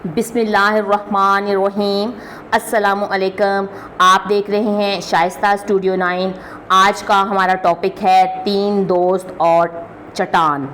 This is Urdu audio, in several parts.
بسم اللہ الرحمن الرحیم۔ السلام علیکم، آپ دیکھ رہے ہیں شائستہ اسٹوڈیو 9۔ آج کا ہمارا ٹاپک ہے 3 دوست اور چٹان۔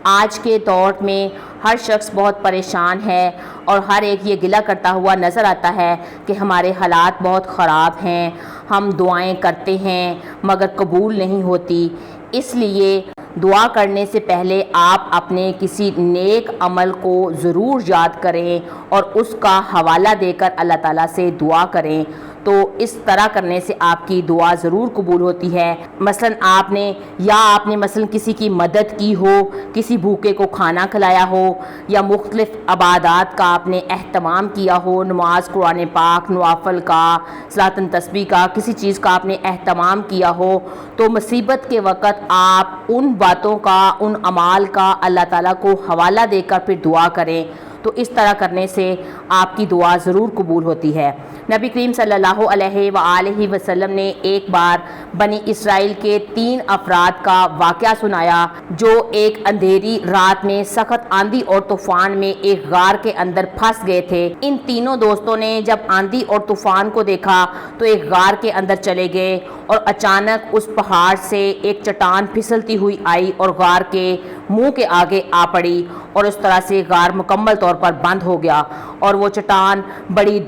آج کے دور میں ہر شخص بہت پریشان ہے اور ہر ایک یہ گلہ کرتا ہوا نظر آتا ہے کہ ہمارے حالات بہت خراب ہیں، ہم دعائیں کرتے ہیں مگر قبول نہیں ہوتی۔ اس لیے دعا کرنے سے پہلے آپ اپنے کسی نیک عمل کو ضرور یاد کریں اور اس کا حوالہ دے کر اللہ تعالیٰ سے دعا کریں، تو اس طرح کرنے سے آپ کی دعا ضرور قبول ہوتی ہے۔ مثلا آپ نے کسی کی مدد کی ہو، کسی بھوکے کو کھانا کھلایا ہو، یا مختلف عبادات کا آپ نے اہتمام کیا ہو، نماز، قرآن پاک، نوافل کا، صلاۃ تسبیح کا، کسی چیز کا آپ نے اہتمام کیا ہو، تو مصیبت کے وقت آپ ان باتوں کا، ان اعمال کا اللہ تعالیٰ کو حوالہ دے کر پھر دعا کریں، تو اس طرح کرنے سے آپ کی دعا ضرور قبول ہوتی ہے۔ نبی کریم صلی اللہ علیہ وآلہ وسلم نے ایک بار بنی اسرائیل کے 3 افراد کا واقعہ سنایا جو ایک اندھیری رات میں سخت آندھی اور طوفان میں ایک غار کے اندر پھنس گئے تھے۔ ان تینوں دوستوں نے جب آندھی اور طوفان کو دیکھا تو ایک غار کے اندر چلے گئے، اور اچانک اس پہاڑ سے ایک چٹان پھسلتی ہوئی آئی اور غار کے منہ کے آگے آ پڑی، اور اس طرح سے غار مکمل طور پر بند ہو گیا، اور وہ چٹان بڑی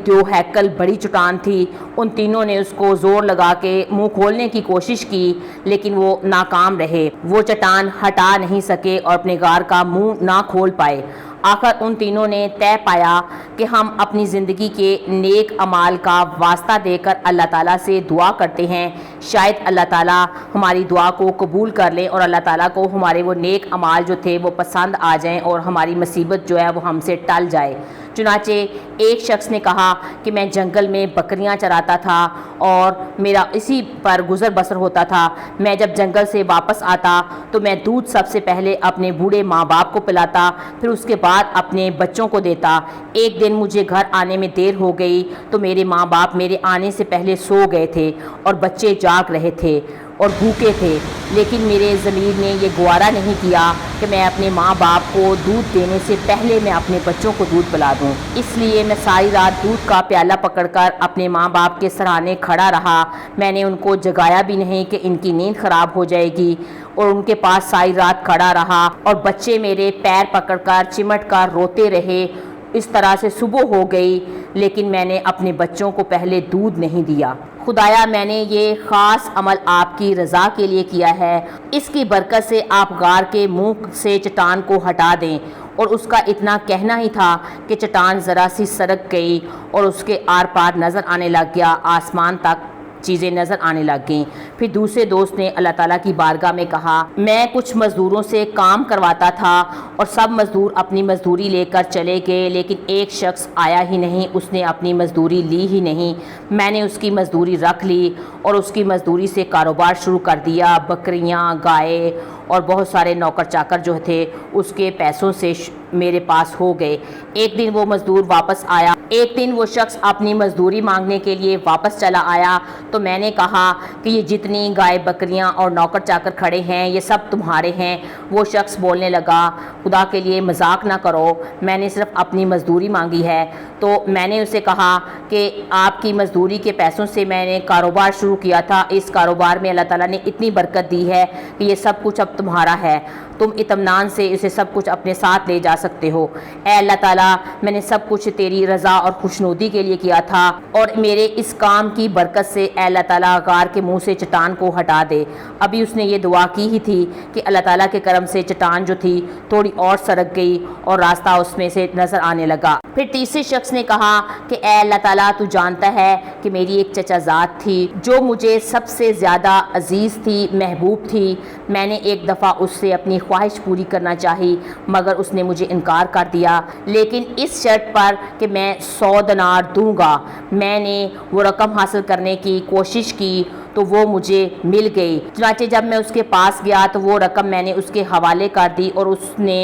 بڑی چٹان تھی۔ ان تینوں نے اس کو زور لگا کے منہ کھولنے کی کوشش کی لیکن وہ ناکام رہے، وہ چٹان ہٹا نہیں سکے اور اپنے غار کا منہ نہ کھول پائے۔ آخر ان تینوں نے طے پایا کہ ہم اپنی زندگی کے نیک اعمال کا واسطہ دے کر اللہ تعالیٰ سے دعا کرتے ہیں، شاید اللہ تعالیٰ ہماری دعا کو قبول کر لیں اور اللہ تعالیٰ کو ہمارے وہ نیک اعمال جو تھے وہ پسند آ جائیں اور ہماری مصیبت جو ہے وہ ہم سے ٹل جائے۔ چنانچہ ایک شخص نے کہا کہ میں جنگل میں بکریاں چراتا تھا اور میرا اسی پر گزر بسر ہوتا تھا۔ میں جب جنگل سے واپس آتا تو میں دودھ سب سے پہلے اپنے بوڑھے ماں باپ کو پلاتا، پھر اس کے بعد اپنے بچوں کو دیتا۔ ایک دن مجھے گھر آنے میں دیر ہو گئی تو میرے ماں باپ میرے آنے سے پہلے سو گئے تھے اور بچے جاگ رہے تھے اور بھوکے تھے، لیکن میرے ضمیر نے یہ گوارا نہیں کیا کہ میں اپنے ماں باپ کو دودھ دینے سے پہلے میں اپنے بچوں کو دودھ پلا دوں۔ اس لیے میں ساری رات دودھ کا پیالہ پکڑ کر اپنے ماں باپ کے سرانے کھڑا رہا۔ میں نے ان کو جگایا بھی نہیں کہ ان کی نیند خراب ہو جائے گی، اور ان کے پاس ساری رات کھڑا رہا، اور بچے میرے پیر پکڑ کر چمٹ کر روتے رہے۔ اس طرح سے صبح ہو گئی لیکن میں نے اپنے بچوں کو پہلے دودھ نہیں دیا۔ خدایا، میں نے یہ خاص عمل آپ کی رضا کے لیے کیا ہے، اس کی برکت سے آپ غار کے منہ سے چٹان کو ہٹا دیں۔ اور اس کا اتنا کہنا ہی تھا کہ چٹان ذرا سی سرک گئی اور اس کے آر پار نظر آنے لگ گیا، آسمان تک چیزیں نظر آنے لگ گئیں۔ پھر دوسرے دوست نے اللہ تعالیٰ کی بارگاہ میں کہا، میں کچھ مزدوروں سے کام کرواتا تھا اور سب مزدور اپنی مزدوری لے کر چلے گئے، لیکن ایک شخص آیا ہی نہیں، اس نے اپنی مزدوری لی ہی نہیں۔ میں نے اس کی مزدوری رکھ لی اور اس کی مزدوری سے کاروبار شروع کر دیا۔ بکریاں، گائے اور بہت سارے نوکر چاکر جو تھے اس کے پیسوں سے میرے پاس ہو گئے۔ ایک دن وہ مزدور واپس آیا، ایک دن وہ شخص اپنی مزدوری مانگنے کے لیے واپس چلا آیا، تو میں نے کہا کہ یہ جتنی گائے، بکریاں اور نوکر چاکر کھڑے ہیں یہ سب تمہارے ہیں۔ وہ شخص بولنے لگا، خدا کے لیے مذاق نہ کرو، میں نے صرف اپنی مزدوری مانگی ہے۔ تو میں نے اسے کہا کہ آپ کی مزدوری کے پیسوں سے میں نے کاروبار شروع کیا تھا، اس کاروبار میں اللہ تعالیٰ نے اتنی برکت دی ہے کہ یہ سب کچھ اب تمہارا ہے، تم اطمینان سے اسے سب کچھ اپنے ساتھ لے جا سکتے ہو۔ اے اللہ تعالیٰ، میں نے سب کچھ تیری رضا اور خوشنودی کے لیے کیا تھا، اور میرے اس کام کی برکت سے اے اللہ تعالیٰ غار کے منہ سے چٹان کو ہٹا دے۔ ابھی اس نے یہ دعا کی ہی تھی کہ اللہ تعالیٰ کے کرم سے چٹان جو تھی تھوڑی اور سرک گئی اور راستہ اس میں سے نظر آنے لگا۔ پھر تیسرے شخص نے کہا کہ اے اللہ تعالیٰ، تو جانتا ہے کہ میری ایک چچا زاد تھی جو مجھے سب سے زیادہ عزیز تھی، محبوب تھی۔ میں نے ایک دفعہ اس سے اپنی خواہش پوری کرنا چاہی مگر اس نے مجھے انکار کر دیا، لیکن اس شرط پر کہ میں 100 دینار دوں گا۔ میں نے وہ رقم حاصل کرنے کی کوشش کی تو وہ مجھے مل گئی۔ چنانچہ جب میں اس کے پاس گیا تو وہ رقم میں نے اس کے حوالے کر دی اور اس نے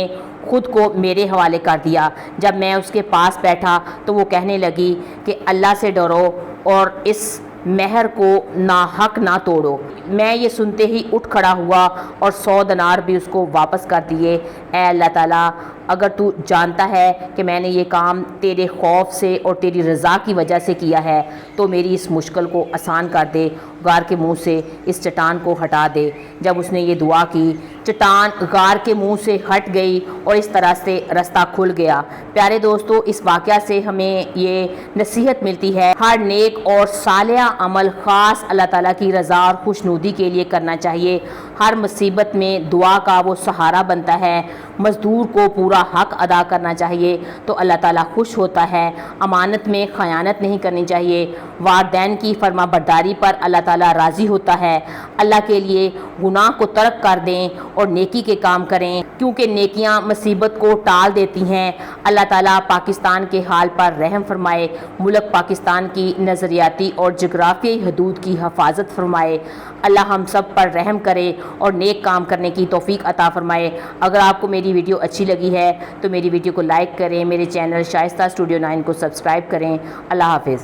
خود کو میرے حوالے کر دیا۔ جب میں اس کے پاس بیٹھا تو وہ کہنے لگی کہ اللہ سے ڈرو اور اس مہر کو ناحق نہ توڑو۔ میں یہ سنتے ہی اٹھ کھڑا ہوا اور 100 دینار بھی اس کو واپس کر دیے۔ اے اللہ تعالیٰ، اگر تو جانتا ہے کہ میں نے یہ کام تیرے خوف سے اور تیری رضا کی وجہ سے کیا ہے تو میری اس مشکل کو آسان کر دے، غار کے منہ سے اس چٹان کو ہٹا دے۔ جب اس نے یہ دعا کی، چٹان غار کے منہ سے ہٹ گئی اور اس طرح سے رستہ کھل گیا۔ پیارے دوستو، اس واقعہ سے ہمیں یہ نصیحت ملتی ہے، ہر نیک اور صالح عمل خاص اللہ تعالیٰ کی رضا اور خوشنودی کے لیے کرنا چاہیے۔ ہر مصیبت میں دعا کا وہ سہارا بنتا ہے۔ مزدور کو پورا حق ادا کرنا چاہیے تو اللہ تعالیٰ خوش ہوتا ہے۔ امانت میں خیانت نہیں کرنی چاہیے۔ والدین کی فرما برداری پر اللہ تعالیٰ راضی ہوتا ہے۔ اللہ کے لیے گناہ کو ترک کر دیں اور نیکی کے کام کریں، کیونکہ نیکیاں مصیبت کو ٹال دیتی ہیں۔ اللہ تعالیٰ پاکستان کے حال پر رحم فرمائے، ملک پاکستان کی نظریاتی اور جغرافیائی حدود کی حفاظت فرمائے۔ اللہ ہم سب پر رحم کرے اور نیک کام کرنے کی توفیق عطا فرمائے۔ اگر آپ کو میری ویڈیو اچھی لگی ہے تو میری ویڈیو کو لائک کریں، میرے چینل شائستہ اسٹوڈیو 9 کو سبسکرائب کریں۔ اللہ حافظ۔